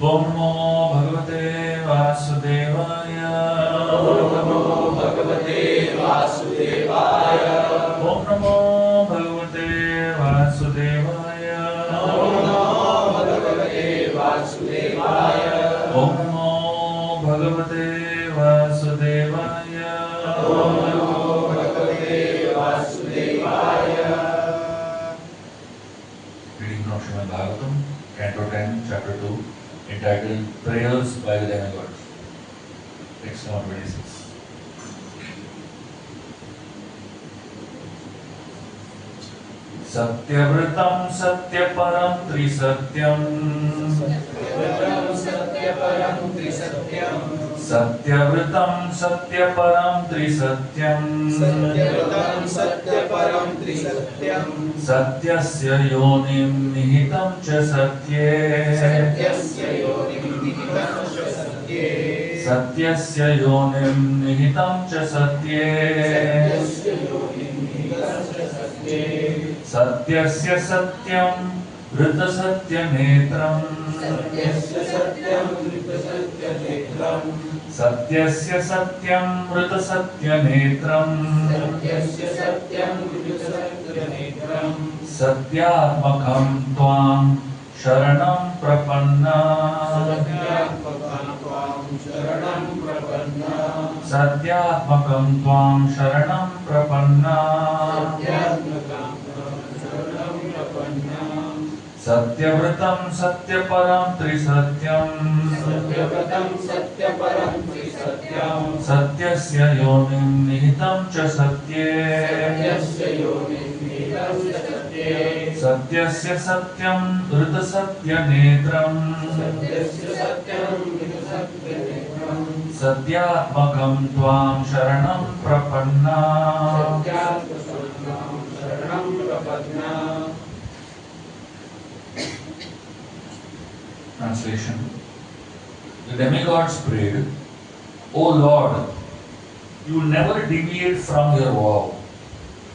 ओम नमो भगवते वासुदेवाय। ओम नमो भगवते वासुदेवाय। ओम नमो भगवते वासुदेवाय। ओम नमो भगवते वासुदेवाय। ओम नमो भगवते वासुदेवाय। ओम नमो भगवते Srimad Bhagavatam, Canto 10, Chapter 2, entitled Prayers by the Demigods. Text number 26. Satyavratam Satyaparam Trisatyam Satyavratam Satyaparam Trisatyam Satyasya yonim nihitam cha satye Satyasya yonim nihitam cha satye Satyasya satyam vrita satyanetram Satyasya satyam vrita satyanetram Satyatmakam tvam sharanam prapanna Satyatmakam tvam sharanam prapanna Satyavratam Satyaparam Trisatyam Satyasya yonim nihitam cha satye Satyasya satyam vrita satyanetram Satyatmakam tvam sharanam prapanna Translation. The demigods prayed, O Lord, you never deviate from your vow,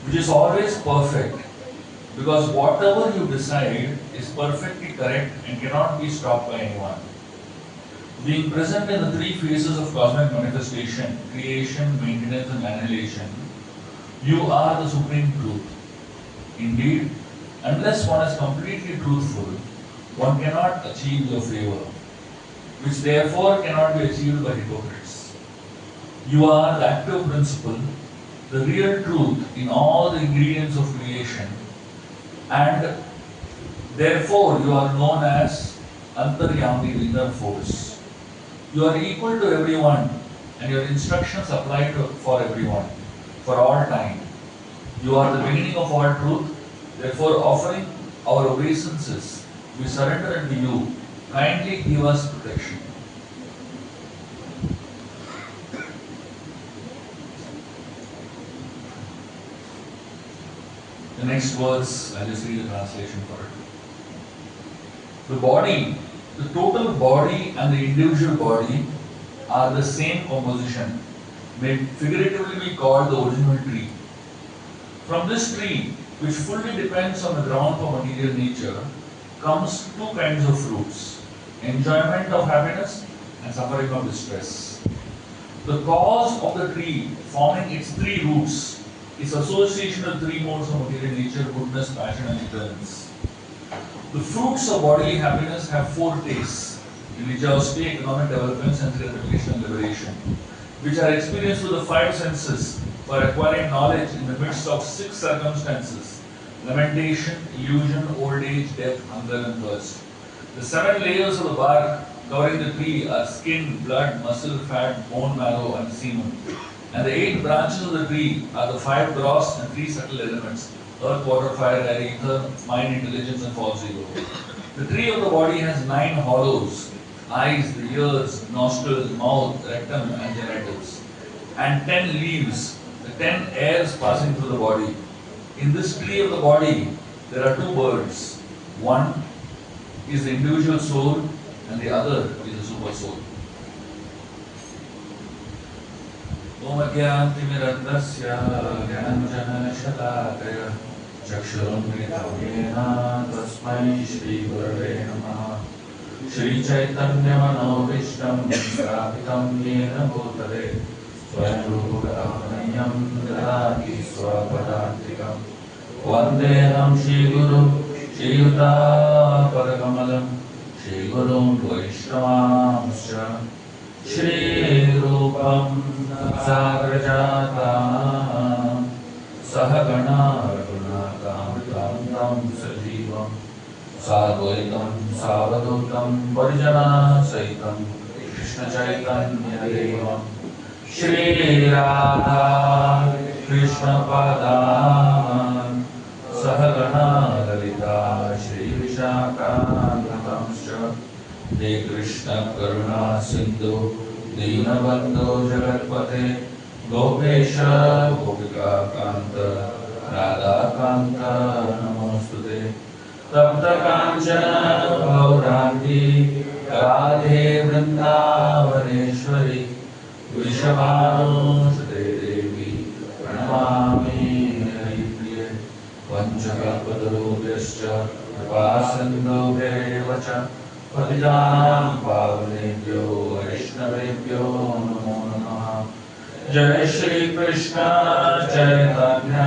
which is always perfect, because whatever you decide is perfectly correct and cannot be stopped by anyone. Being present in the three phases of cosmic manifestation, creation, maintenance and annihilation, you are the supreme truth. Indeed, unless one is completely truthful, one cannot achieve your favor, which therefore cannot be achieved by hypocrites. You are the active principle, the real truth in all the ingredients of creation, and therefore you are known as Antaryami, the inner force. You are equal to everyone, and your instructions apply for everyone, for all time. You are the beginning of all truth, therefore offering our obeisances, we surrender unto you. Kindly give us protection. The next words, I'll just read the translation for it. The body, the total body and the individual body are the same composition, may figuratively be called the original tree. From this tree, which fully depends on the ground for material nature, comes two kinds of fruits, enjoyment of happiness and suffering of distress. The cause of the tree forming its three roots is association of three modes of material nature, goodness, passion and ignorance. The fruits of bodily happiness have four tastes: religiosity, economic development, sense gratification and liberation, which are experienced through the five senses for acquiring knowledge in the midst of six circumstances: lamentation, illusion, old age, death, hunger and thirst. The seven layers of the bark covering the tree are skin, blood, muscle, fat, bone marrow and semen. And the 8 branches of the tree are the 5 gross and 3 subtle elements: earth, water, fire, air, ether, mind, intelligence and false ego. The tree of the body has 9 hollows: eyes, the ears, nostrils, mouth, rectum and genitals, and 10 leaves, the 10 airs passing through the body. In this tree of the body, there are 2 birds. One is the individual soul and the other is the super soul. Om Ajnanatimirandasya Jnananjana Shalakaya Chakshurunmilitam Yena Tasmai Shri Gurave Namaha. Shri Chaitanya Manobishtam Sthapitam Yena Bhutale Swayam Rupakanayam Dadati Swapadantikam Vandeham Shri Guru Shri Yuta Padakamalam Shri Gurum Vaishnavamscha Shri Rupam Sagrajatam Sahagana Raghunathamritam Sajivam साद्वैतं सावधूतं परिजनसहितं कृष्णचैतन्यदेवं Shri Radha कृष्णपादान् सहगणा Lalita श्रीविशाखान्वितांश्च हे कृष्ण करुणा सिन्धु दीनबन्धो जगत्पते गोपेश गोपिका कान्त राधाकान्त नमोस्तुते तप्त कांचन गौरांगी राधे वृंदावनेश्वरी वृषभानुसुते देवी प्रणमामि हरिप्रिये वंशकल्पतरुभ्यश्च कृपासिन्धुभ्येव च पतितानां पावनेभ्यो वैष्णवेभ्यो नमो नमः। जय श्री कृष्ण चैतन्य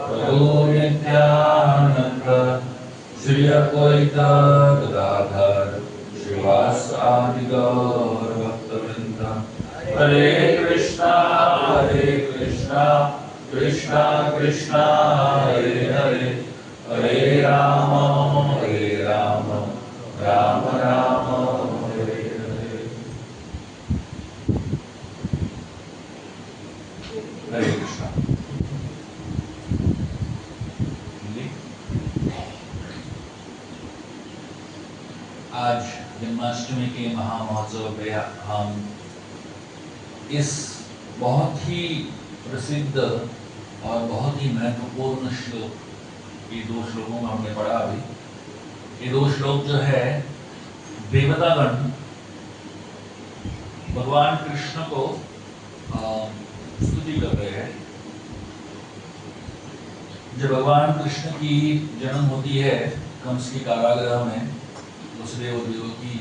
प्रभु नित्यानंद श्री अद्वैत गदाधर श्रीवासादि गौर भक्तवृंद हरे कृष्णा कृष्णा कृष्णा हरे हरे हरे राम राम राम हरे हरे। हरे कृष्णा। आज जन्माष्टमी के महामहोत्सव में हम इस बहुत ही प्रसिद्ध और बहुत ही महत्वपूर्ण श्लोक, ये दो श्लोकों में हमने पढ़ा अभी। ये दो श्लोक जो है देवतागण भगवान कृष्ण को स्तुति कर रहे हैं। जब भगवान कृष्ण की जन्म होती है कंस की कारागृह में, वसुदेव देवकी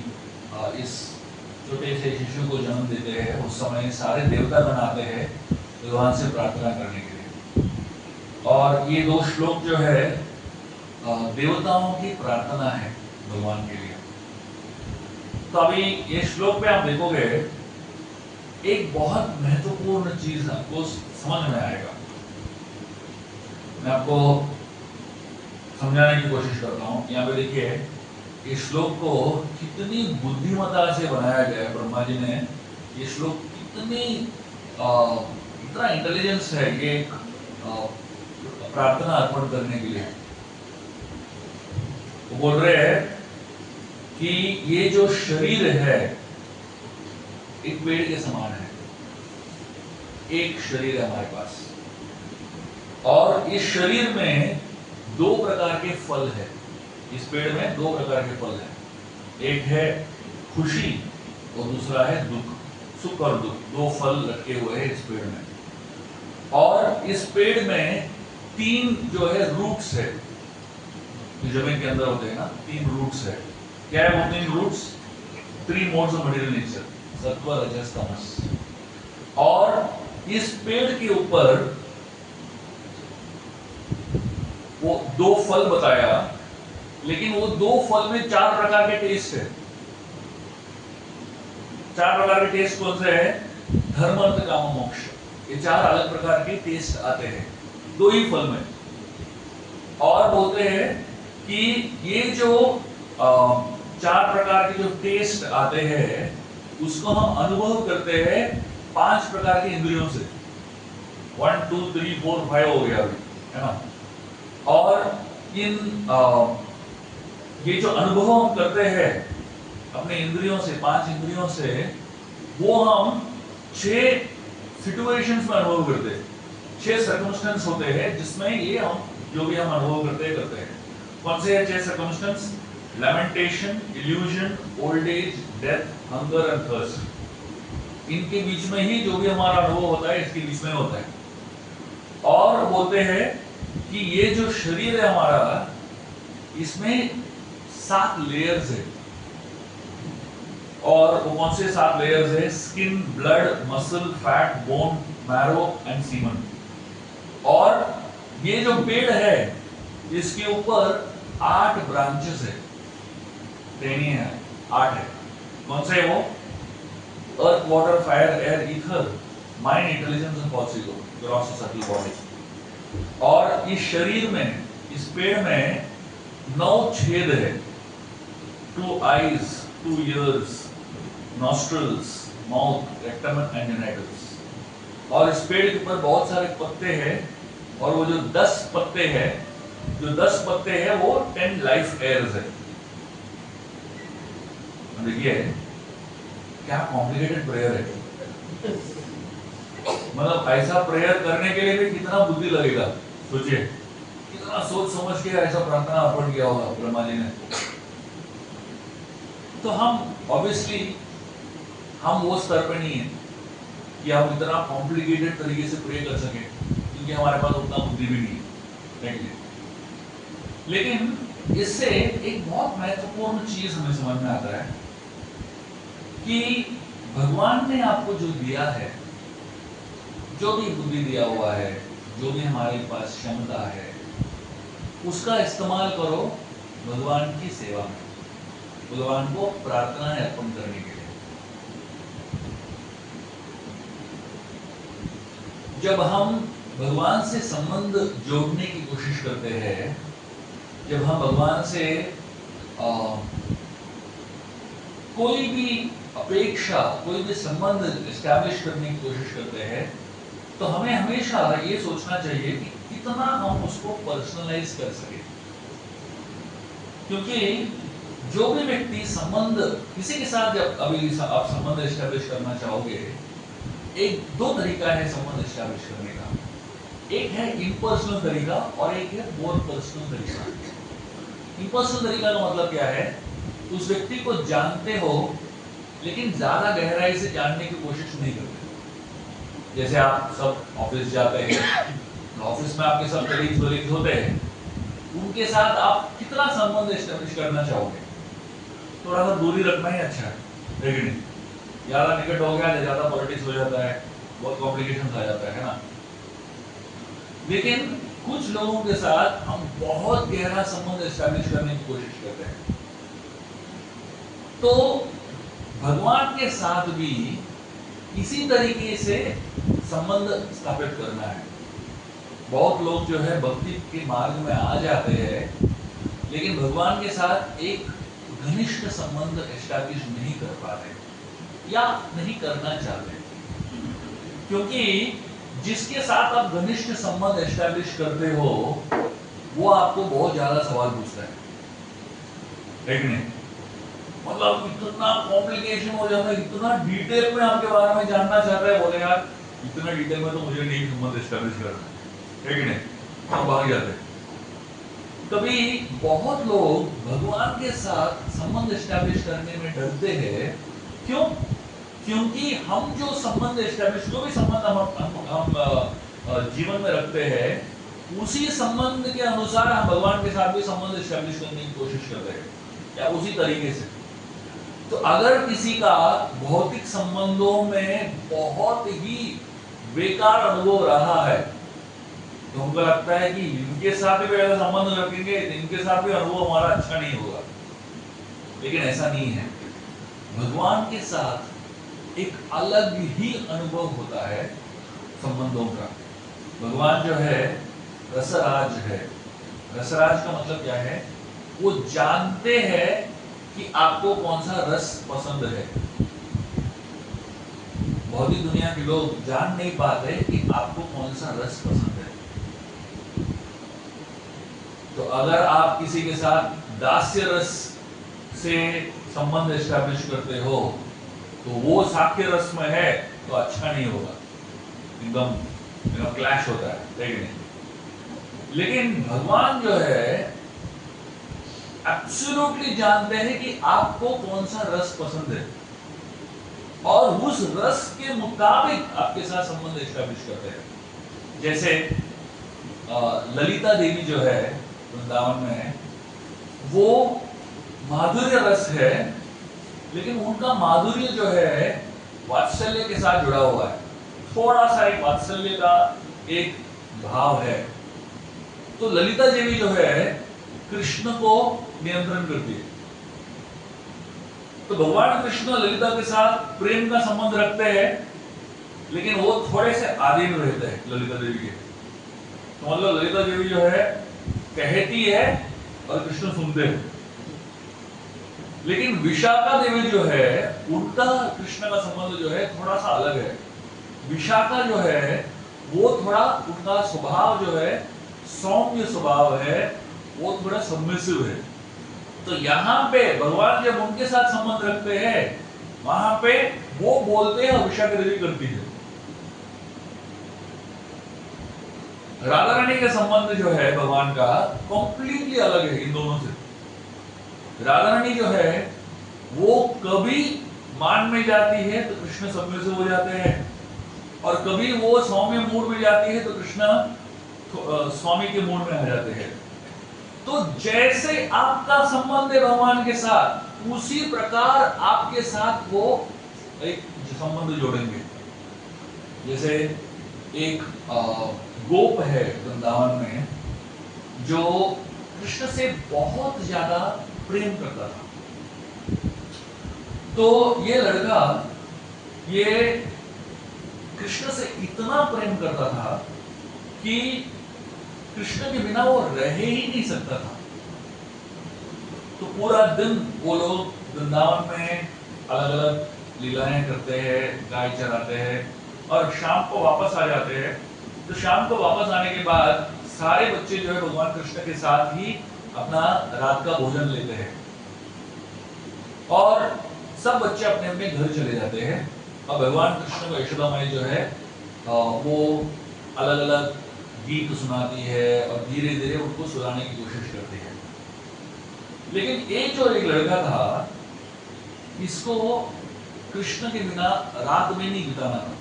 इस छोटे से शिशु को जन्म देते हैं, उस समय सारे देवतागण आते हैं भगवान से प्रार्थना करने के लिए। और ये दो श्लोक जो है देवताओं की प्रार्थना है भगवान के लिए। तो अभी ये श्लोक पे आप देखोगे एक बहुत महत्वपूर्ण चीज आपको समझ में आएगा। मैं आपको समझाने की कोशिश करता हूँ। यहाँ पे देखिए इस श्लोक को कितनी बुद्धिमत्ता से बनाया गया है। ब्रह्मा जी ने ये श्लोक इतना इंटेलिजेंस है ये प्रार्थना अर्पण करने के लिए। वो बोल रहे हैं कि ये जो शरीर है एक पेड़ के समान है। एक शरीर है हमारे पास और इस शरीर में दो प्रकार के फल है। इस पेड़ में दो प्रकार के फल हैं। एक है खुशी और दूसरा है दुख, सुख और दुख। दो फल लटके हुए हैं इस पेड़ में। और इस पेड़ में तीन जो है रूट्स है, जमीन के अंदर होते हैं ना, तीन रूट्स है। क्या है वो तीन roots? 3 modes of material nature, सत्व रजस तमस। और इस पेड़ के ऊपर वो दो फल बताया, लेकिन वो दो फल में 4 प्रकार के टेस्ट है। 4 प्रकार के टेस्ट कौन से है? धर्म अर्थ काम मोक्ष। ये 4 अलग प्रकार के टेस्ट आते हैं दो ही फल में। और बोलते हैं कि ये जो 4 प्रकार के जो टेस्ट आते हैं उसको हम अनुभव करते हैं 5 प्रकार के इंद्रियों से। 1 2 3 4 5 हो गया अभी, है ना। और इन ये जो अनुभव हम करते हैं अपने इंद्रियों से, 5 इंद्रियों से, वो हम 6 सिचुएशंस में अनुभव करते हैं। 6 सर्कमस्टेंस होते हैं जिसमें ये हम जो भी हम अनुभव करते हैं। कौन से है 6 circumstances? Lamentation, illusion, old age, death, hunger and thirst. इनके बीच में ही जो भी हमारा अनुभव होता है इसके बीच में होता है। और बोलते हैं कि ये जो शरीर है हमारा, इसमें 7 लेयर्स है। और वो कौन से 7 लेयर्स है? Skin, blood, muscle, fat, bone, marrow and semen. और ये जो पेड़ है इसके ऊपर 8 ब्रांचेस है, टहनी है, 8 है। कौन से है वो? Earth, water, fire, air, ether, mind, intelligence and thoughts, ego, gross subtle body. और इस शरीर में, इस पेड़ में 9 छेद है। 2 eyes, 2 ears, nostrils, mouth, rectum and genitals. और इस पेड़ के ऊपर बहुत सारे पत्ते हैं और वो जो 10 पत्ते हैं, जो 10 पत्ते हैं वो 10 लाइफ एयर्स है। देखिए क्या कॉम्प्लिकेटेड प्रेयर है। मतलब ऐसा प्रेयर करने के लिए भी कितना बुद्धि लगेगा, सोचिए कितना सोच समझ के ऐसा प्रार्थना अर्पण किया होगा ब्रह्मा जी ने। तो हम ऑब्वियसली हम वो स्तर पे नहीं है कि हम इतना कॉम्प्लिकेटेड तरीके से प्रे कर सके, क्योंकि हमारे पास उतना बुद्धि भी नहीं है। लेकिन इससे एक बहुत महत्वपूर्ण चीज हमें समझ में आता है कि भगवान ने आपको जो दिया है, जो भी बुद्धि दिया हुआ है, जो भी हमारे पास क्षमता है, उसका इस्तेमाल करो भगवान की सेवा में, भगवान को प्रार्थना अर्पण करने के लिए। जब हम भगवान से संबंध जोड़ने की कोशिश करते हैं, जब हम भगवान से कोई भी अपेक्षा, कोई भी संबंध एस्टैब्लिश करने की कोशिश करते हैं, तो हमें हमेशा ये सोचना चाहिए कि कितना हम उसको पर्सनलाइज कर सके। क्योंकि जो भी व्यक्ति संबंध किसी के साथ, जब अभी आप संबंध एस्टैब्लिश करना चाहोगे, एक दो तरीका है संबंध एस्टैब्लिश करने का। एक है इम्पर्सनल तरीका और एक है मोर पर्सनल तरीका। इम्पर्सनल तरीका का मतलब क्या है? उस व्यक्ति को जानते हो लेकिन ज्यादा गहराई से जानने की कोशिश नहीं करते। जैसे आप सब ऑफिस जाते हैं, ऑफिस में आपके सब कलीग्स होते हैं, उनके साथ आप कितना संबंध एस्टैब्लिश करना चाहोगे? थोड़ा सा दूरी रखना ही अच्छा है, लेकिन ज्यादा निकट हो गया, ज्यादा पॉलिटिक्स हो जाता है, बहुत कॉम्प्लिकेशन आ जाता है ना। लेकिन कुछ लोगों के साथ हम बहुत गहरा संबंध एस्टैब्लिश करने की कोशिश करते हैं। तो भगवान के साथ भी इसी तरीके से संबंध स्थापित करना है। बहुत लोग जो है भक्ति के मार्ग में आ जाते हैं, लेकिन भगवान के साथ एक घनिष्ठ संबंध एस्टैब्लिश नहीं कर पाते या नहीं करना चाहते, क्योंकि जिसके साथ आप घनिष्ठ संबंध एस्टैब्लिश करते हो वो आपको बहुत ज्यादा सवाल पूछता है, ठीक नहीं? मतलब इतना कॉम्प्लिकेशन हो जाता है, इतना डिटेल में आपके बारे में जानना चाहता है, बोले यार इतना डिटेल में तो मुझे नहीं संबंध एस्टैब्लिश करना, ठीक नहीं? हम भाग जाते हैं। कभी बहुत लोग भगवान के साथ संबंध एस्टैब्लिश करने में डरते हैं। क्यों? क्योंकि हम जो संबंध एस्टैब्लिश, जो भी संबंध हम जीवन में रखते हैं, उसी संबंध के अनुसार हम भगवान के साथ भी संबंध एस्टैब्लिश करने की कोशिश करते हैं, या उसी तरीके से। तो अगर किसी का भौतिक संबंधों में बहुत ही बेकार अनुभव रहा है, तो हमको लगता है कि इनके साथ भी अगर संबंध रखेंगे, इनके साथ भी अनुभव हमारा अच्छा नहीं होगा। लेकिन ऐसा नहीं है। भगवान के साथ एक अलग ही अनुभव होता है संबंधों का। भगवान जो है रसराज है। रसराज का मतलब क्या है? वो जानते हैं कि आपको कौन सा रस पसंद है। भौतिक दुनिया के लोग जान नहीं पाते कि आपको कौन सा रस पसंद है। तो अगर आप किसी के साथ दास्य रस से संबंध एस्टैब्लिश करते हो, तो वो साक्ष्य रस में है तो अच्छा नहीं होगा, एकदम क्लैश होता है, ठीक नहीं? लेकिन भगवान जो है एब्सोल्युटली जानते हैं कि आपको कौन सा रस पसंद है, और उस रस के मुताबिक आपके साथ संबंध एस्टैब्लिश करते हैं। जैसे ललिता देवी जो है वृंदावन में, वो माधुर्य रस है, लेकिन उनका माधुर्य जो है वात्सल्य के साथ जुड़ा हुआ है। थोड़ा सा एक वात्सल्य का एक भाव है। तो ललिता देवी जो है कृष्ण को नियंत्रण करती है। तो भगवान कृष्ण ललिता के साथ प्रेम का संबंध रखते हैं, लेकिन वो थोड़े से आधीन रहते हैं ललिता देवी के। तो मतलब ललिता देवी जो है कहती है और कृष्ण सुनते हैं। लेकिन विशाखा देवी जो है उनका कृष्ण का संबंध जो है थोड़ा सा अलग है। विशाखा जो है वो थोड़ा, उनका स्वभाव जो है सौम्य स्वभाव है, वो थोड़ा सबमिसिव है। तो यहाँ पे भगवान जब उनके साथ संबंध रखते हैं, वहां पे वो बोलते हैं और विशाखा देवी करती है। राधा रानी का संबंध जो है भगवान का कंप्लीटली अलग है इन दोनों से। राधा रानी जो है वो कभी मान में जाती है तो कृष्ण सबमिसिव हो जाते हैं, और कभी वो सौम्य मूड में जाती है तो कृष्ण स्वामी के मूड में आ जाते हैं। तो जैसे आपका संबंध है भगवान के साथ, उसी प्रकार आपके साथ वो एक संबंध जोड़ेंगे। जैसे एक गोप है वृंदावन में जो कृष्ण से बहुत ज्यादा प्रेम करता था। तो ये लड़का ये कृष्ण से इतना प्रेम करता था कि कृष्ण के बिना वो रह ही नहीं सकता था। तो पूरा दिन वो लोग वृंदावन में अलग अलग लीलाएं करते हैं, गाय चराते हैं, और शाम को वापस आ जाते हैं। तो शाम को वापस आने के बाद सारे बच्चे जो है भगवान कृष्ण के साथ ही अपना रात का भोजन लेते हैं, और सब बच्चे अपने अपने घर चले जाते हैं। और भगवान कृष्ण को यशोदा माई जो है वो अलग अलग गीत सुनाती है और धीरे धीरे उनको सुलाने की कोशिश करती है। लेकिन एक लड़का था, इसको कृष्ण के बिना रात में नहीं बिताना था,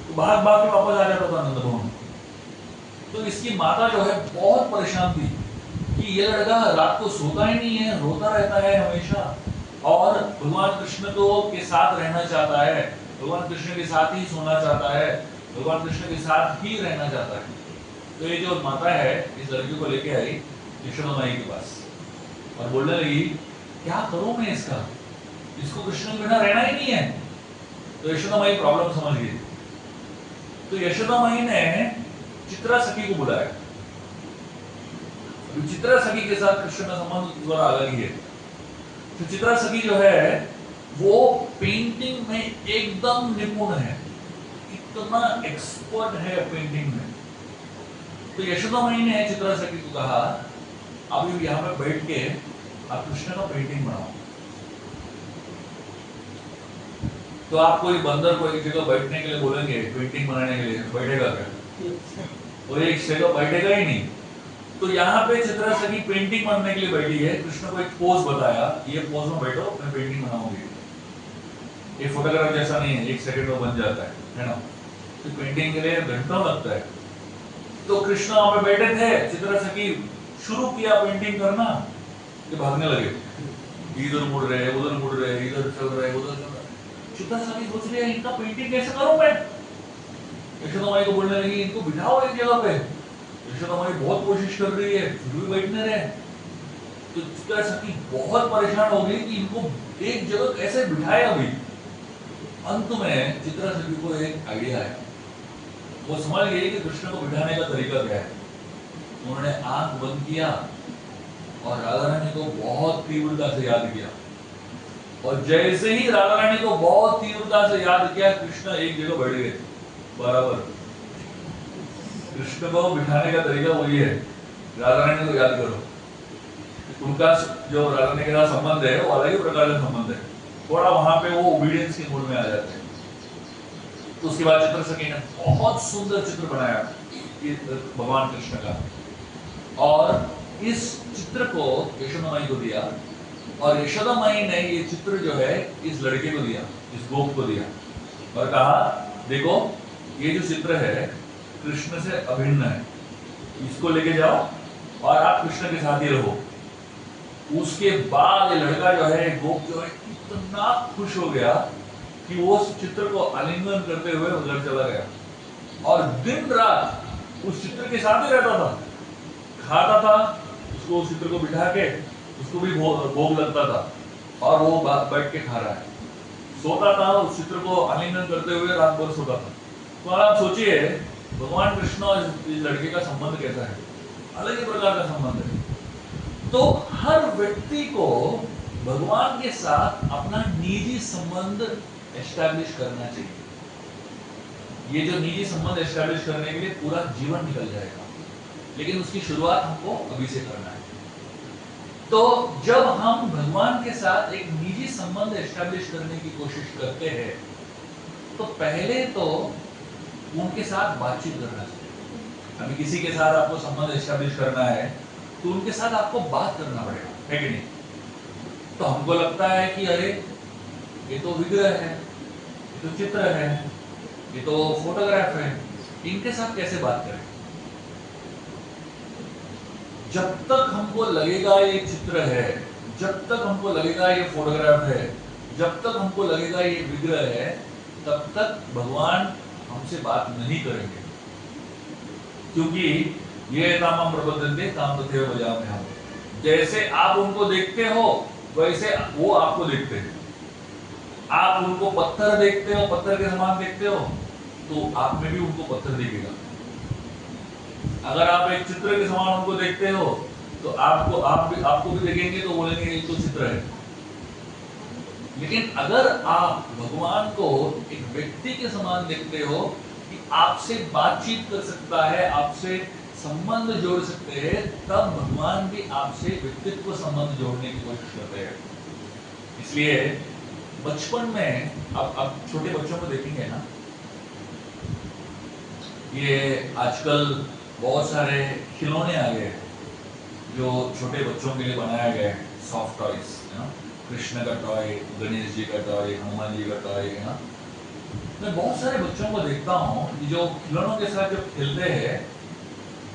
तो भाग भाग के वापस आ जाता था नंद भवन। तो इसकी माता जो है बहुत परेशान थी कि ये लड़का रात को सोता ही नहीं है, रोता रहता है हमेशा, और भगवान कृष्ण को के साथ रहना चाहता है, भगवान कृष्ण के साथ ही सोना चाहता है, भगवान कृष्ण के साथ ही रहना चाहता है। तो ये जो माता है इस लड़की को लेके आई यशोदा माई के पास और बोलने लगी क्या करूं मैं इसको कृष्ण के बिना रहना ही नहीं है। तो यशोदा माई प्रॉब्लम समझ गई। तो यशोदा माई ने चित्रा सखी को बुलाया। चित्रा सखी के साथ कृष्ण का संबंध थोड़ा अलग ही है। तो चित्रा सखी जो है वो पेंटिंग में एकदम निपुण है, इतना एक्सपर्ट है पेंटिंग में। तो यशोदा माई ने चित्रा सखी को कहा अभी यहाँ पे बैठ के आप कृष्ण का पेंटिंग बनाओ। तो आप कोई बंदर को एक जगह बैठने के लिए बोलेंगे पेंटिंग बनाने के लिए, बैठेगा क्या? वो एक जगह बैठेगा ही नहीं। तो यहाँ पे चित्रा सखी पेंटिंग बनाने के लिए बैठी है। कृष्ण को एक पोज बताया, ये पोज में बैठो, मैं पेंटिंग बनाऊंगी। ये फोटोग्राफ जैसा नहीं है, 1 सेकंड में बन जाता है ना। तो पेंटिंग के लिए घंटों लगता है। तो कृष्ण वहां पे बैठे थे, चित्रा सखी शुरू किया पेंटिंग करना, ये भागने लगे, इधर मुड़ रहे, उधर मुड़ रहे, इधर चल रहे, उधर चल रहे। चित्रा सखी सोच रही है इनका पेंटिंग कैसे करूं मैं। यशोदा माई को बोलने लगी इनको बिठाओ एक जगह पे। यशोदा माई बहुत कोशिश कर रही है, फिर भी बैठने रहे। तो चित्रा सखी बहुत परेशान हो गई कि इनको एक जगह कैसे बिठाए। अभी अंत में चित्रा सखी को एक आइडिया आया। वो समझ गई कि कृष्ण को बिठाने का तरीका क्या है। उन्होंने आंख बंद किया और राधा रानी को बहुत तीव्रता से याद किया, और जैसे ही राधा रानी को बहुत तीव्रता से याद किया, कृष्ण एक जगह बैठ गए बराबर। कृष्ण को बिठाने का तरीका वही है, राधा रानी को याद करो। उनका जो राधा रानी के साथ संबंध है वो अलग ही प्रकार का संबंध है, थोड़ा वहां पे वो ओबीडियंस के मूड में आ जाते हैं। तो उसके बाद चित्र सखी ने बहुत सुंदर चित्र बनाया भगवान कृष्ण का, और इस चित्र को यशोदा माई को दिया, और यशोदा माई ने ये चित्र जो है इस लड़के को दिया, इस गोप को दिया, और कहा देखो ये जो चित्र है कृष्ण से अभिन्न है, इसको लेके जाओ और आप कृष्ण के साथ ही रहो। उसके बाद ये लड़का जो है, गोप जो है, इतना खुश हो गया कि वो उस चित्र को आलिंगन करते हुए उधर चला गया, और दिन रात उस चित्र के साथ ही रहता था, खाता था उसको, उस चित्र को बिठा के उसको भी भोग लगता था, और वो बैठ के खा रहा है, सोता था उस चित्र को आलिंगन करते हुए, रात भर सोता था। तो आप सोचिए भगवान कृष्ण और इस लड़के का संबंध कैसा है, अलग ही प्रकार का संबंध है। तो हर व्यक्ति को भगवान के साथ अपना निजी संबंध एस्टैब्लिश करना चाहिए। ये जो निजी संबंध एस्टैब्लिश करने के लिए पूरा जीवन निकल जाएगा, लेकिन उसकी शुरुआत हमको अभी से करना है। तो जब हम भगवान के साथ एक निजी संबंध एस्टैब्लिश करने की कोशिश करते हैं, तो पहले तो उनके साथ बातचीत करना चाहिए। अभी किसी के साथ आपको संबंध एस्टैब्लिश करना है तो उनके साथ आपको बात करना पड़ेगा, है कि नहीं? तो हमको लगता है कि अरे ये तो विग्रह है, ये तो चित्र है, ये तो फोटोग्राफ है, इनके साथ कैसे बात करें? जब तक हमको लगेगा ये चित्र है, जब तक हमको लगेगा ये फोटोग्राफ है, जब तक हमको लगेगा ये विग्रह है, तब तक भगवान हमसे बात नहीं करेंगे। क्योंकि ये कामम प्रबंधन्ते काम तथैव भजाम्यहम्। जैसे आप उनको देखते हो वैसे वो आपको देखते हैं। आप उनको पत्थर देखते हो, पत्थर के समान देखते हो, तो आप में भी उनको पत्थर दिखेगा। अगर आप एक चित्र के समान उनको देखते हो तो आपको भी देखेंगे तो बोलेंगे ये तो चित्र है। लेकिन अगर आप भगवान को एक व्यक्ति के समान देखते हो कि आपसे बातचीत कर सकता है, आपसे संबंध जोड़ सकते हैं, तब भगवान भी आपसे व्यक्तित्व संबंध जोड़ने की कोशिश करते हैं। इसलिए बचपन में अब छोटे बच्चों को देखेंगे ना, ये आजकल बहुत सारे खिलौने आ गए हैं जो छोटे बच्चों के लिए बनाया गया है, सॉफ्ट टॉयज, कृष्ण का टॉय, गणेश जी का टॉय, हनुमान जी का टॉय, है ना। मैं बहुत सारे बच्चों को देखता हूँ जो खिलौनों के साथ जब खेलते हैं,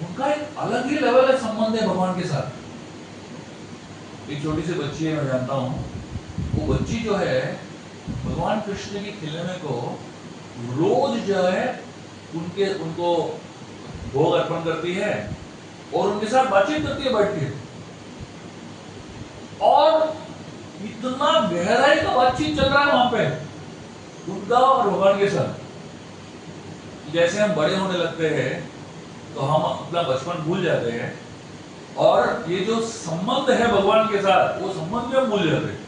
उनका एक अलग ही लेवल है संबंध है भगवान के साथ। एक छोटी सी बच्ची है, मैं जानता हूँ, वो बच्ची जो है भगवान कृष्ण के खिलौने को रोज जो है उनको भोग अर्पण करती है और उनके साथ बातचीत करती है बैठ के। और इतना गहराई का बातचीत चल रहा है वहां पे उनका और भगवान के साथ। जैसे हम बड़े होने लगते हैं तो हम अपना बचपन भूल जाते हैं और ये जो संबंध है भगवान के साथ, वो संबंध हम भूल जाते हैं।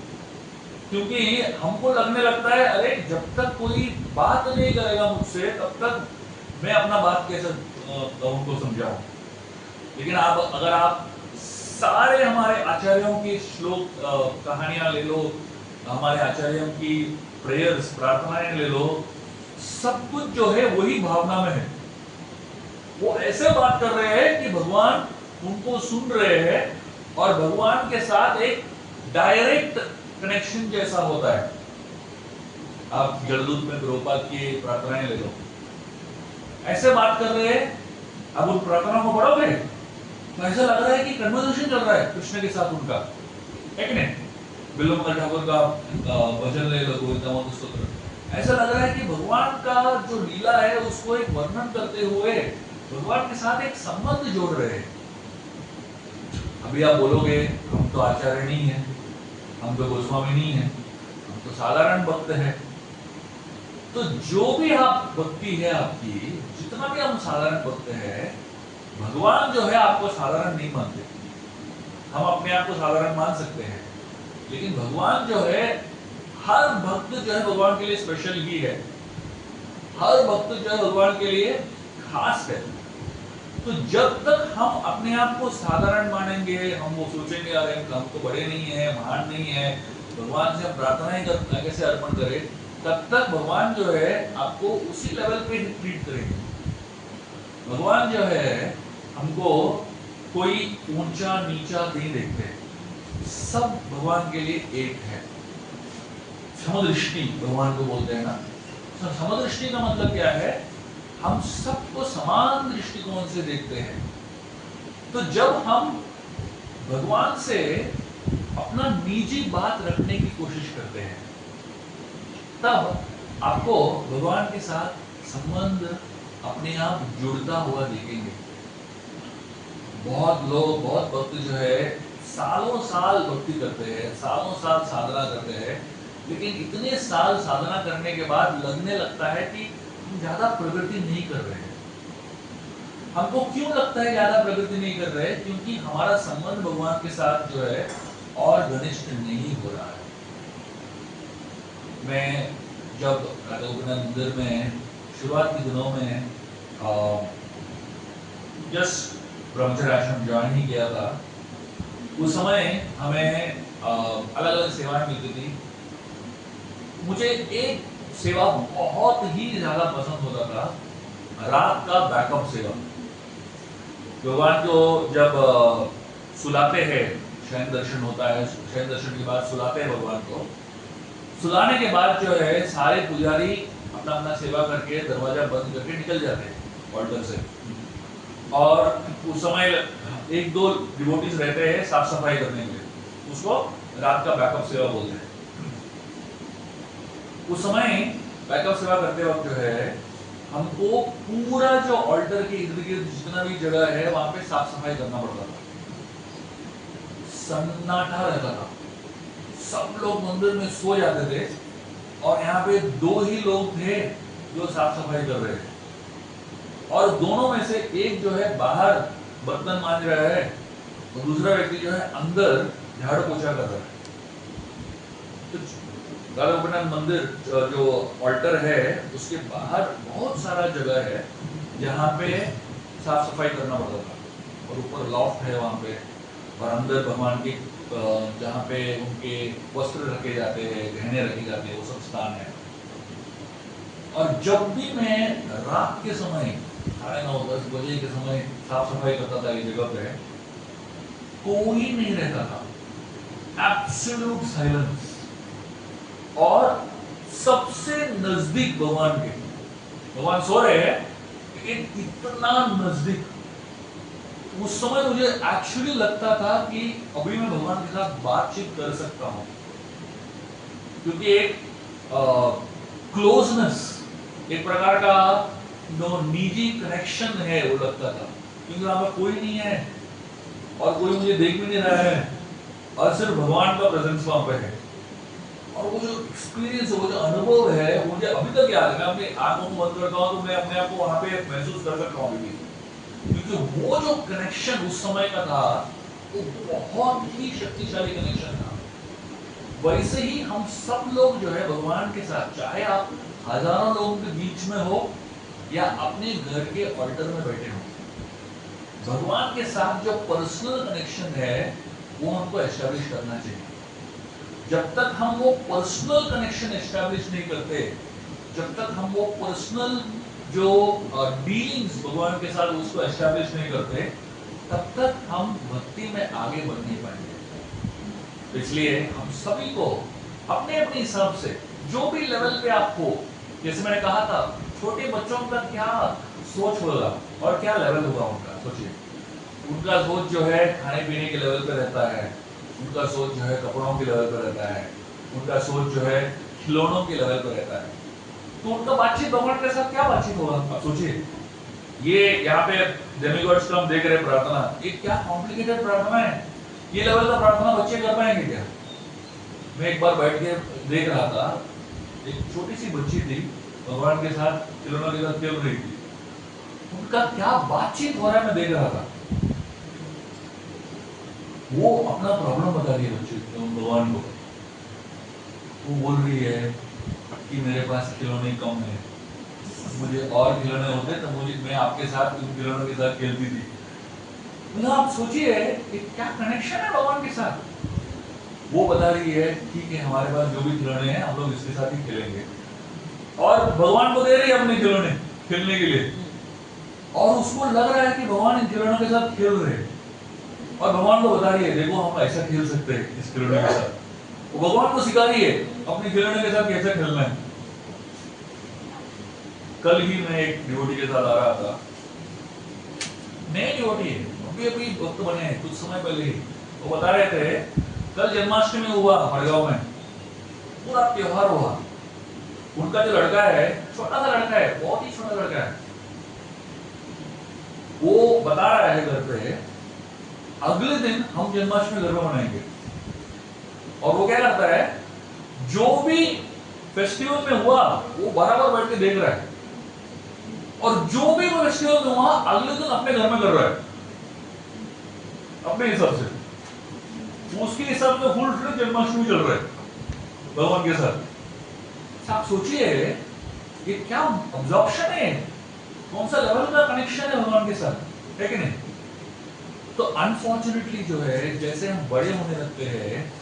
क्योंकि हमको लगने लगता है अरे जब तक कोई बात नहीं करेगा मुझसे तब तक मैं अपना बात कैसे उनको समझाऊं। लेकिन अगर आप सारे हमारे आचार्यों की श्लोक कहानियां ले लो, हमारे आचार्यों की प्रेयर्स, प्रार्थनाएं ले लो, सब कुछ जो है वही भावना में है। वो ऐसे बात कर रहे हैं कि भगवान उनको सुन रहे हैं और भगवान के साथ एक डायरेक्ट कनेक्शन जैसा होता है। आप जलदूत में प्रभुपाद की प्रार्थनाएं ले लो, ऐसे बात कर रहे हैं। अब उन प्रार्थना को पढ़ोगे तो ऐसा लग रहा है कि कन्वर्सेशन चल रहा है कृष्ण के साथ उनका, है कि नहीं? बिल्वमंगल ठाकुर का भजन ले लो, गोविंदामोद स्तोत्र, ऐसा लग रहा है कि भगवान का जो लीला है उसको एक वर्णन करते हुए भगवान के साथ एक संबंध जोड़ रहे हैं। अभी आप बोलोगे हम तो आचार्य नहीं है, हम तो गोस्वामी नहीं है, हम तो साधारण भक्त है। तो जो भी आप भक्ति है आपकी, जितना भी हम साधारण भक्त है, भगवान जो है आपको साधारण नहीं मानते। हम अपने आप को साधारण मान सकते हैं, लेकिन भगवान जो है, हर भक्त जो है भगवान के लिए स्पेशल ही है। हर भक्त जो है भगवान के लिए खास है। तो जब तक हम अपने आप को साधारण मानेंगे, हम वो सोचेंगे अरे हम तो बड़े नहीं है, महान नहीं है, भगवान से हम प्रार्थनाएं कैसे अर्पण करें, तब तक भगवान जो है आपको उसी लेवल पे ट्रीट करेंगे। भगवान जो है हमको कोई ऊंचा नीचा नहीं देखते, सब भगवान के लिए एक है। समदृष्टि भगवान को बोलते हैं ना। समदृष्टि का मतलब क्या है? हम सबको समान दृष्टिकोण से देखते हैं। तो जब हम भगवान से अपना निजी बात रखने की कोशिश करते हैं, तब आपको भगवान के साथ संबंध अपने आप जुड़ता हुआ दिखेंगे। बहुत लोग, बहुत भक्त जो है सालों साल भक्ति करते हैं, सालों साल साधना करते हैं, लेकिन इतने साल साधना करने के बाद लगने लगता है कि हम ज्यादा प्रगति नहीं कर रहे हैं। हमको क्यों लगता है ज्यादा प्रगति नहीं कर रहे? क्योंकि हमारा संबंध भगवान के साथ जो है और घनिष्ठ नहीं हो रहा है। मैं जब राधा गोपीनाथ मंदिर में शुरुआत के दिनों में जस्ट ब्रह्मचर्य आश्रम ज्वाइन ही किया था, उस समय हमें अलग अलग सेवाएं मिलती थी। मुझे एक सेवा बहुत ही ज्यादा पसंद होता था, रात का बैकअप सेवा। भगवान को जब सुलाते हैं, शयन दर्शन होता है, शयन दर्शन के बाद सुलाते हैं भगवान को। सुलाने के बाद जो है सारे पुजारी अपना अपना सेवा करके दरवाजा बंद करके निकल जाते हैं ऑल्टर से, और उस समय एक दो डिवोटीज रहते हैं साफ सफाई करने के लिए, उसको रात का बैकअप सेवा बोलते हैं। उस समय बैकअप सेवा करते वक्त जो है हमको पूरा जो ऑल्टर के इर्द गिर्द जितना भी जगह है वहां पे साफ सफाई करना पड़ता था। सन्नाटा रहता था, सब लोग मंदिर में सो जाते थे और यहाँ पे दो ही लोग थे जो साफ सफाई कर रहे थे, और दोनों में से एक जो है बाहर बर्तन मांज रहा है और दूसरा व्यक्ति जो है अंदर झाड़ू पोछा कर रहा है। तो राधा गोपीनाथ मंदिर जो ऑल्टर है उसके बाहर बहुत सारा जगह है जहाँ पे साफ सफाई करना पड़ता था, और ऊपर लॉफ्ट है वहाँ पे, और अंदर भगवान के जहाँ पे उनके वस्त्र रखे जाते हैं, गहने रखे जाते हैं, वो सब स्थान है। और जब भी मैं रात के समय 9:30-10 बजे के समय साफ सफाई करता था इस जगह पे, कोई नहीं रहता था, एब्सोल्यूट साइलेंस, और सबसे नजदीक भगवान के, भगवान सो रहे हैं लेकिन इतना नजदीक। उस समय मुझे एक्चुअली लगता था कि अभी मैं भगवान के साथ बातचीत कर सकता हूं, क्योंकि एक क्लोजनेस, एक प्रकार का निजी कनेक्शन है वो लगता था, क्योंकि वहां पर कोई नहीं है और कोई मुझे देख भी नहीं रहा है, और सिर्फ भगवान का प्रेजेंस वहां पे है। और वो जो एक्सपीरियंस, वो जो अनुभव है, मुझे अभी तक याद है। मैं अपनी आंखों को बंद करता हूँ तो मैं अपने आप को वहां पे महसूस कर सकता हूँ अभी, क्योंकि वो जो कनेक्शन उस समय का था वो बहुत ही शक्तिशाली कनेक्शन था। वैसे ही हम सब लोग जो है भगवान के साथ, चाहे आप हजारों लोगों के बीच में हो या अपने घर के ऑल्टर में बैठे हो, भगवान के साथ जो पर्सनल कनेक्शन है वो हमको एस्टैब्लिश करना चाहिए। जब तक हम वो पर्सनल कनेक्शन एस्टैब्लिश नहीं करते, जब तक हम वो पर्सनल जो डीलिंग्स भगवान के साथ उसको एस्टैब्लिश नहीं करते, तब तक हम भक्ति में आगे बढ़ नहीं पाएंगे। इसलिए हम सभी को अपने अपने हिसाब से जो भी लेवल पे आप हो, जैसे मैंने कहा था, छोटे बच्चों का क्या सोच होगा और क्या लेवल होगा उनका, सोचिए। उनका सोच जो है खाने पीने के लेवल पे रहता है, उनका सोच जो है कपड़ों के लेवल पर रहता है, उनका सोच जो है खिलौनों के लेवल पर रहता है। तो उनका बातचीत भगवान के साथ क्या बातचीत होगा? आप सोचिए, ये यहाँ पे डेमिगॉड्स का हम देख रहे प्रार्थना, ये क्या कॉम्प्लिकेटेड प्रार्थना है। ये लेवल का प्रार्थना बच्चे कर पाएंगे क्या? मैं एक बार बैठ के देख रहा था, एक छोटी सी बच्ची थी, भगवान के साथ खिलौनों के साथ खेल रही थी, उनका क्या बातचीत हो रहा है मैं देख रहा था। वो अपना प्रॉब्लम बता रही है बच्चे भगवान को, वो बोल रही है कि मेरे पास खिलौने कम है, मुझे और खिलौने होते तो मैं आपके साथ उन खिलौनों के साथ खेलती थी। मतलब आप सोचिए कि क्या कनेक्शन है भगवान के साथ। वो बता रही है ठीक है, हमारे पास जो भी खिलौने हैं हम लोग इसके साथ ही खेलेंगे, और भगवान को दे रही है अपने खिलौने खेलने के लिए, और उसको लग रहा है कि भगवान इन खिलौनों के साथ खेल रहे हैं, और भगवान को बता रही है देखो हम ऐसा खेल सकते हैं इस खिलौने के साथ। वो भगवान को सिखा रही है अपने खिलौने के साथ कैसे खेलना है। कल ही मैं एक डिवोटी के साथ आ रहा था, नए डिवोटी है, अभी भक्त बने हैं कुछ समय पहले ही। वो बता रहे थे कल जन्माष्टमी हुआ मड़गांव में, पूरा त्योहार हुआ। उनका जो लड़का है, छोटा सा लड़का है, बहुत ही छोटा लड़का है, वो बता रहा है घर पे अगले दिन हम जन्माष्टमी घर में मनाएंगे। और वो क्या करता है, जो भी फेस्टिवल में हुआ वो बराबर बैठ के देख रहा है, और जो भी वो फेस्टिवल में वहां अगले दिन अपने घर में कर रहा है अपने हिसाब से, उसके हिसाब से फुल फ्लेज जन्माष्टमी चल रहा है भगवान के साथ। आप सोचिए ये क्या अब्जॉर्प्शन है, कौन सा लेवल का कनेक्शन है भगवान के साथ, है कि नहीं? तो अनफॉर्चुनेटली जो है, जैसे हम बड़े होने लगते हैं,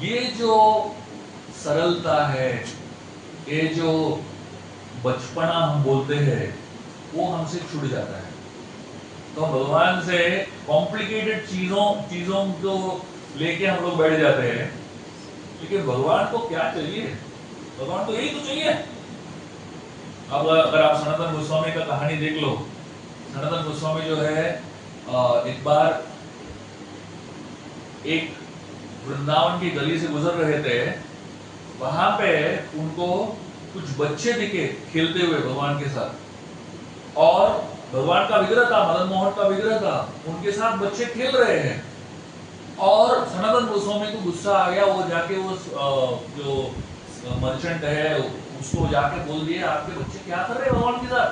ये जो सरलता है, ये जो बचपना हम बोलते हैं, वो हमसे छूट जाता है। तो भगवान से कॉम्प्लिकेटेड चीजों को लेके हम लोग बैठ जाते हैं, लेकिन भगवान को क्या चाहिए? भगवान को यही तो चाहिए। अब अगर आप सनातन गोस्वामी का कहानी देख लो, सनातन गोस्वामी जो है एक बार एक वृंदावन की गली से गुजर रहे थे, वहां पे उनको कुछ बच्चे दिखे खेलते हुए भगवान के साथ, और भगवान का विग्रह था, मदन मोहन का विग्रह था, उनके साथ बच्चे खेल रहे हैं। और सनातन गोस्वामी को गुस्सा आ गया, वो जाके वो जो मर्चेंट है उसको जाके बोल दिया, आपके बच्चे क्या कर रहे हैं भगवान के साथ,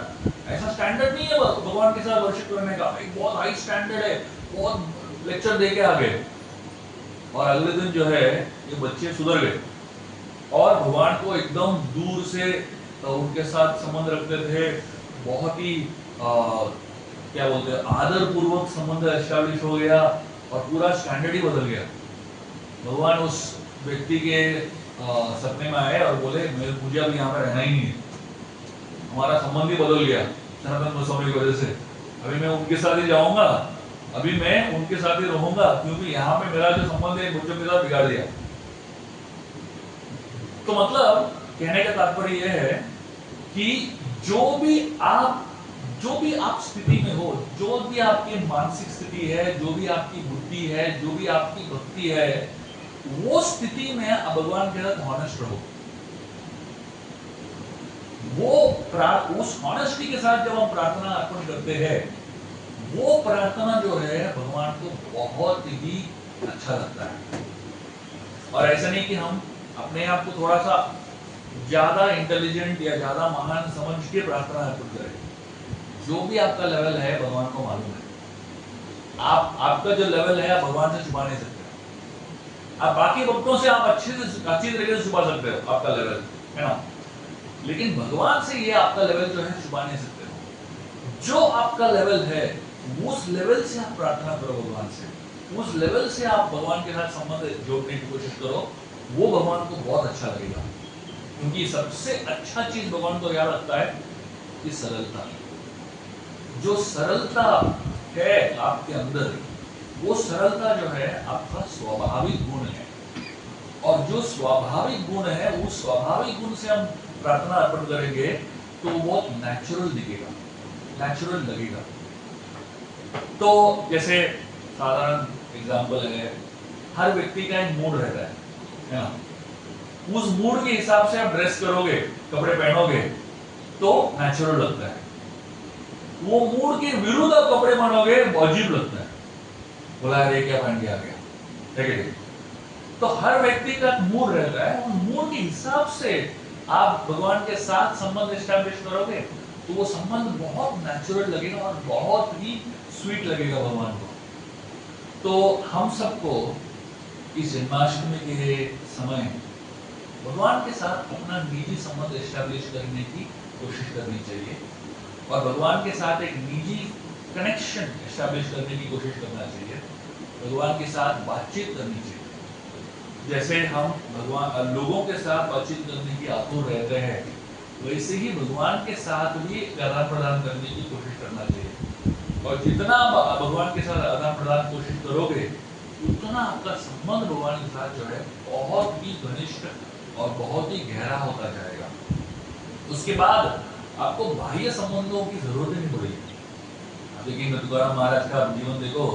ऐसा स्टैंडर्ड नहीं है भगवान के साथ वर्शिप करने का, एक बहुत हाई स्टैंडर्ड है, बहुत लेक्चर दे के आ गए। और अगले दिन जो है ये बच्चे सुधर गए और भगवान को एकदम दूर से उनके साथ संबंध रखते थे, बहुत ही क्या बोलते हैं, आदर पूर्वक संबंध एस्टैब्लिश हो गया और पूरा स्टैंडर्ड ही बदल गया। भगवान उस व्यक्ति के सपने में आए और बोले, मुझे अब यहाँ पे रहना ही नहीं है, हमारा संबंध ही बदल गया सनातन गोस्वामी की वजह से, अभी मैं उनके साथ ही जाऊंगा, अभी मैं उनके साथ ही रहूंगा, क्योंकि यहाँ पे मेरा जो संबंध है मुझे के साथ बिगाड़ दिया। तो मतलब कहने का तात्पर्य यह है कि जो भी आप स्थिति में हो, जो भी आपकी मानसिक स्थिति है, जो भी आपकी बुद्धि है, जो भी आपकी भक्ति है, वो स्थिति में आप भगवान के साथ हॉनेस्ट रहो। उस हॉनेस्टी के साथ जब हम प्रार्थना अर्पण करते हैं, वो प्रार्थना जो है भगवान को बहुत ही अच्छा लगता है। और ऐसा नहीं कि हम अपने आप को थोड़ा सा ज्यादा इंटेलिजेंट या ज्यादा महान समझ के प्रार्थना अर्पण करें। जो भी आपका लेवल है भगवान को मालूम है, आपका जो लेवल है आप भगवान से छुपा नहीं सकते। आप बाकी भक्तों से आप अच्छी तरीके से छुपा सकते हो आपका लेवल, है ना, लेकिन भगवान से ये आपका लेवल जो है छुपा नहीं सकते हो। जो आपका लेवल है उस लेवल से आप प्रार्थना करो भगवान से, उस लेवल से आप भगवान के साथ संबंध जोड़ने की कोशिश करो, वो भगवान को बहुत अच्छा लगेगा। क्योंकि सबसे अच्छा चीज भगवान को याद रखता है कि सरलता, जो सरलता है आपके अंदर, वो सरलता जो है आपका स्वाभाविक गुण है। और जो स्वाभाविक गुण है, उस स्वाभाविक गुण से हम प्रार्थना अर्पण करेंगे तो बहुत नेचुरल दिखेगा, नेचुरल लगेगा। तो जैसे साधारण एग्जांपल है, हर व्यक्ति का एक मूड रहता है ना, उस मूड के हिसाब से आप ड्रेस करोगे, कपड़े पहनोगे तो नेचुरल लगता है। वो मूड के विरुद्ध आप कपड़े पहनोगे अजीब लगता है, बोला अरे क्या पहन के आ गया, ठीक है। तो हर व्यक्ति का मूड रहता है, उन मूड के हिसाब से आप भगवान के साथ संबंध एस्टैब्लिश करोगे तो वो संबंध बहुत नेचुरल लगेगा और बहुत ही स्वीट लगेगा भगवान को। तो हम सबको इस जन्माष्टमी के समय भगवान के साथ अपना निजी संबंध एस्टैब्लिश करने की कोशिश करनी चाहिए और भगवान के साथ एक निजी कनेक्शन एस्टैब्लिश करने की कोशिश करना चाहिए, भगवान के साथ बातचीत करनी चाहिए। जैसे हम भगवान लोगों के साथ बातचीत करने की आतुर रहते हैं, वैसे ही भगवान के साथ भी आदान प्रदान करने की कोशिश करना चाहिए। और जितना भगवान के साथ आदान प्रदान कोशिश करोगे, उतना आपका संबंध भगवान के साथ जो है बहुत ही घनिष्ठ और बहुत ही गहरा होता जाएगा। उसके बाद आपको बाह्य संबंधों की जरूरत नहीं पड़ेगी। लेकिन तुकाराम महाराज का जीवन देखो,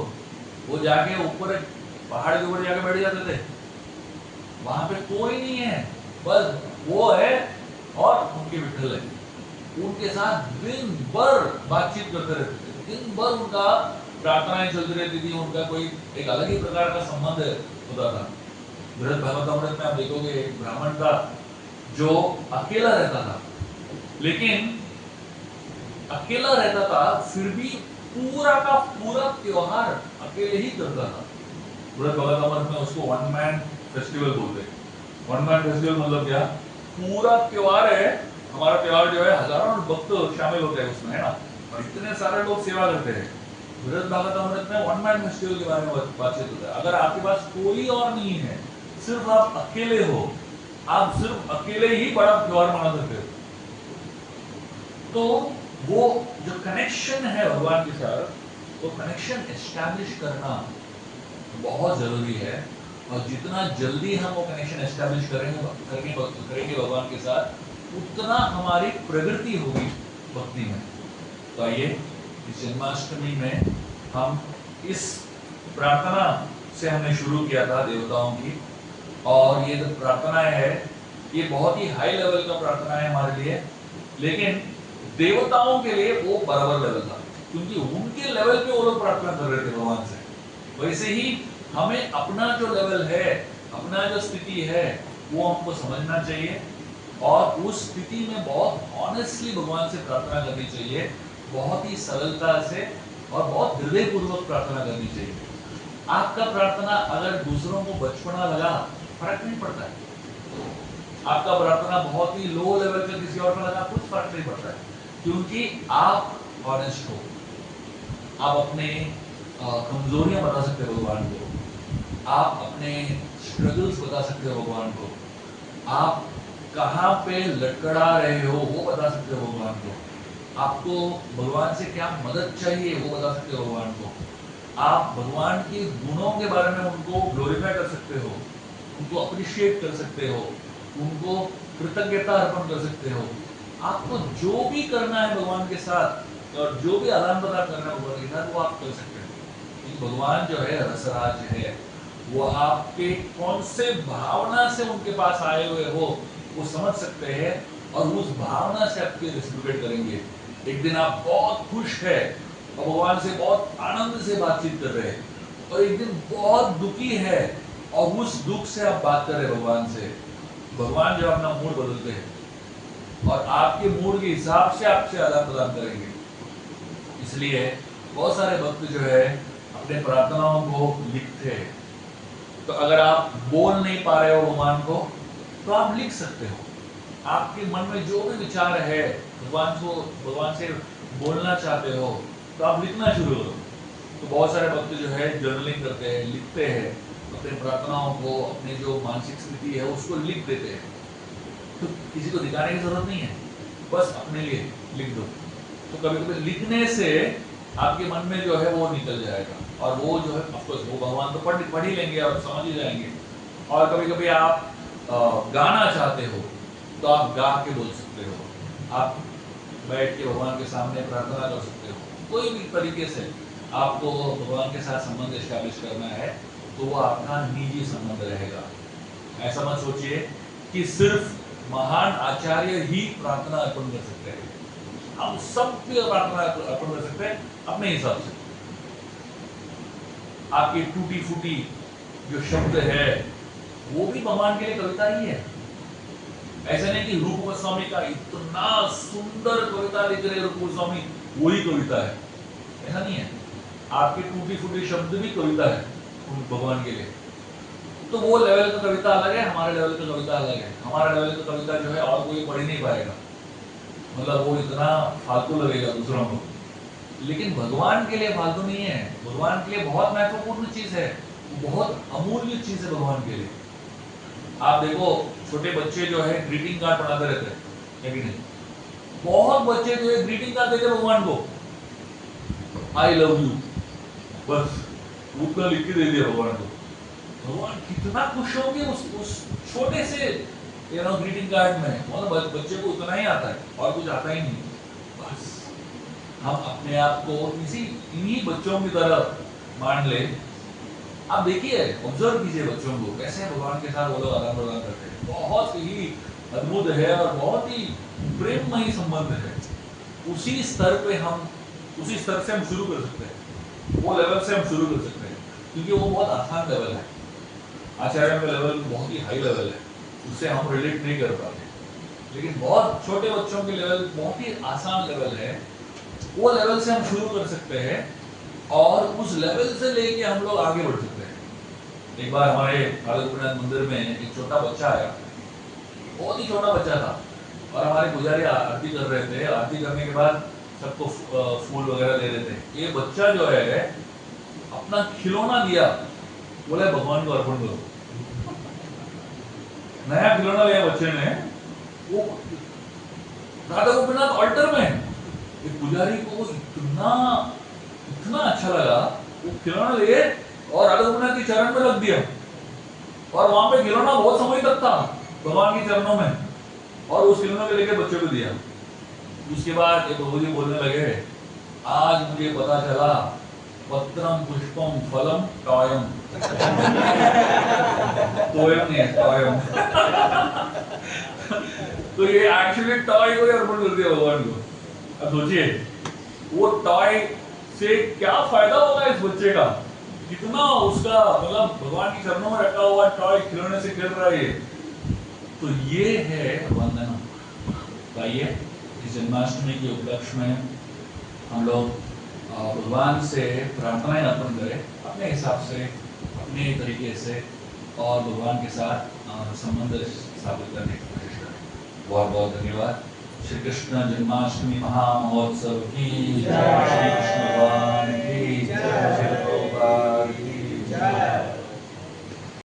वो जाके ऊपर पहाड़ के ऊपर जाके बैठ जाते थे, वहां पे कोई नहीं है, बस वो है और उनके विठल है, उनके साथ दिन भर बातचीत करते रहते थे, दिन भर उनका प्रार्थनाएं चलती रहती थी, उनका कोई एक अलग ही प्रकार का संबंध होता था। बृहद भागवतामृत में आप देखोगे एक ब्राह्मण था जो अकेला रहता था, लेकिन अकेला रहता था, फिर भी पूरा का पूरा त्योहार अकेले ही करता था। व्रत भगत में उसको वन मैन फेस्टिवल बोलते हैं। वन मैन फेस्टिवल मतलब क्या? पूरा त्योहार है, हमारा त्योहार जो है, हजारों भक्त शामिल होते हैं उसमें, है ना, और इतने सारे लोग सेवा करते हैं। व्रत भागवत में वन मैन फेस्टिवल के बारे में बातचीत होता है। अगर आपके पास कोई और नहीं है, सिर्फ आप अकेले हो, आप सिर्फ अकेले ही बड़ा त्योहार मना सकते हो। तो वो जो कनेक्शन है भगवान के साथ, वो कनेक्शन एस्टैब्लिश करना बहुत जरूरी है। और जितना जल्दी हम वो कनेक्शन एस्टैब्लिश करेंगे भगवान के साथ, उतना हमारी प्रगति होगी भक्ति में। तो आइए इस जन्माष्टमी में हम इस प्रार्थना से हमने शुरू किया था देवताओं की, और ये जो प्रार्थनाएं है, ये बहुत ही हाई लेवल का प्रार्थना है हमारे लिए, लेकिन देवताओं के लिए वो बराबर लेवल था, क्योंकि उनके लेवल पे वो लोग प्रार्थना कर रहे थे भगवान से। वैसे ही हमें अपना जो लेवल है, अपना जो स्थिति है, वो हमको समझना चाहिए और उस स्थिति में बहुत ऑनेस्टली भगवान से प्रार्थना करनी चाहिए, बहुत ही सरलता से और बहुत हृदयपूर्वक प्रार्थना करनी चाहिए। आपका प्रार्थना अगर दूसरों को बचपना लगा, फर्क नहीं पड़ता है। आपका प्रार्थना बहुत ही लो लेवल का किसी और को लगा, कुछ फर्क नहीं पड़ता है, क्योंकि आप ऑनेस्ट हो। आप अपने कमजोरियां बता सकते हो भगवान को, आप अपने स्ट्रगल्स बता सकते हो भगवान को, आप कहाँ पे लटकड़ा रहे हो वो बता सकते हो भगवान को, आपको भगवान से क्या मदद चाहिए वो बता सकते हो भगवान को, आप भगवान के गुणों के बारे में उनको ग्लोरीफाई कर सकते हो, उनको अप्रिशिएट कर सकते हो, उनको कृतज्ञता अर्पण कर सकते हो। आपको जो भी करना है भगवान के साथ और जो भी आदान प्रदान करना है भगवान के साथ, वो आप कर सकते हो। क्योंकि भगवान जो है रसराज है, वो आपके कौन से भावना से उनके पास आए हुए हो वो समझ सकते हैं और उस भावना से आपके रेसिप्रोकेट करेंगे। एक दिन आप बहुत खुश है और भगवान से बहुत आनंद से बातचीत कर रहे हैं, और एक दिन बहुत दुखी है और उस दुख से आप बात कर रहे हैं भगवान से। भगवान जो अपना मूड बदलते हैं और आपके मूड के हिसाब से आपसे आदान प्रदान करेंगे। इसलिए बहुत सारे भक्त जो है अपने प्रार्थनाओं को लिखते हैं। तो अगर आप बोल नहीं पा रहे हो भगवान को, तो आप लिख सकते हो। आपके मन में जो भी विचार है भगवान से बोलना चाहते हो, तो आप लिखना शुरू करो। तो बहुत सारे भक्त जो है जर्नलिंग करते हैं, लिखते हैं अपने प्रार्थनाओं को, अपनी जो मानसिक स्थिति है उसको लिख देते हैं। तो किसी को दिखाने की जरूरत नहीं है, बस अपने लिए लिख दो। तो कभी कभी लिखने से आपके मन में जो है वो निकल जाएगा, और वो जो है ऑफकोर्स वो भगवान तो पढ़ ही लेंगे और समझ ही जाएंगे। और कभी कभी आप गाना चाहते हो तो आप गा के बोल सकते हो, आप बैठ के भगवान के सामने प्रार्थना कर सकते हो। कोई भी तरीके से आपको भगवान के साथ संबंध एस्टैब्लिश करना है तो वो आपका निजी संबंध रहेगा। ऐसा मत सोचिए कि सिर्फ महान आचार्य ही प्रार्थना अर्पण कर सकते हैं। हम सब भी प्रार्थना अर्पण कर सकते हैं अपने हिसाब से। आपकी टूटी फूटी जो शब्द है वो भी भगवान के लिए कविता ही है। ऐसा नहीं कि रूप गोस्वामी का इतना सुंदर कविता लिख रहे रूप गोस्वामी वही कविता है, ऐसा नहीं है। आपके टूटी फूटी शब्द भी कविता है भगवान के लिए। तो वो लेवल का कविता अलग है, हमारे लेवल का कविता अलग है। हमारा लेवल का कविता जो है और कोई पढ़ ही नहीं पाएगा, मतलब वो इतना फालतू लगेगा दूसरों को। लेकिन भगवान के लिए फालतू नहीं है, भगवान के लिए बहुत महत्वपूर्ण चीज है, बहुत अमूल्य चीज है भगवान के लिए। आप देखो छोटे बच्चे जो है ग्रीटिंग कार्ड बनाते रहते हैं, लेकिन नहीं, बहुत बच्चे जो है ग्रीटिंग कार्ड देते भगवान को, आई लव यू, बस उतना लिख के दे दिया भगवान को। भगवान कितना खुश होंगे उस छोटे से ग्रीटिंग कार्ड में। मतलब बच्चे को उतना ही आता है और कुछ आता ही नहीं। बस हम अपने आप को इन्हीं बच्चों की तरह मान ले। आप देखिए, ऑब्जर्व कीजिए बच्चों को, कैसे भगवान के साथ वो लोग आदान प्रदान करते हैं। बहुत ही अद्भुत है और बहुत ही प्रेममयी संबंध है। उसी स्तर से हम शुरू कर सकते हैं, वो लेवल से हम शुरू कर सकते हैं, क्योंकि वो बहुत आसान लेवल है। आचार्य का लेवल बहुत ही हाई लेवल है, उससे हम रिलेट नहीं कर पाते। लेकिन बहुत छोटे बच्चों के लेवल बहुत ही आसान लेवल है, वो लेवल से हम शुरू कर सकते हैं और उस लेवल से लेके हम लोग आगे बढ़ सकते हैं। एक बार हमारे कालगोपीनाथ मंदिर में एक छोटा बच्चा आया, बहुत ही छोटा बच्चा था, और हमारे पुजारी आरती कर रहे थे। आरती करने के बाद सबको फूल वगैरह दे रहे थे। ये बच्चा जो है अपना खिलौना दिया, बोला भगवान को अर्पण करो। नया खिलौना लिया बच्चे ने, वो राधा गोपीनाथ ऑल्टर में। पुजारी को इतना इतना अच्छा लगा, वो खिलौना लिए और राधा गोपीनाथ के चरण में रख दिया, और वहां पे खिलौना बहुत समय तक था भगवान के चरणों में, और उस खिलौने को लेके बच्चे को दिया। उसके बाद एक प्रभु जी बोलने लगे, आज मुझे पता चला पत्रम पुष्पम फलम टॉयम। तोयम नहीं है, टॉयम। तो ये एक्चुअली टॉय को अर्पण कर दिया भगवान को। अब सोचिए वो टॉय से क्या फायदा होगा इस बच्चे का, कितना उसका मतलब भगवान के चरणों में रखा हुआ टॉय खिलौने से खेल रहा है। तो ये है वंदना। आइए इस जन्माष्टमी के उपलक्ष्य में हम लोग भगवान से प्रार्थनाएं अर्पण करें अपने हिसाब से, अपने तरीके से, और भगवान के साथ संबंध स्थापित करने की कोशिश करें। बहुत बहुत धन्यवाद। श्री कृष्ण जन्माष्टमी महामहोत्सव की जय, श्री कृष्ण भगवान की जय।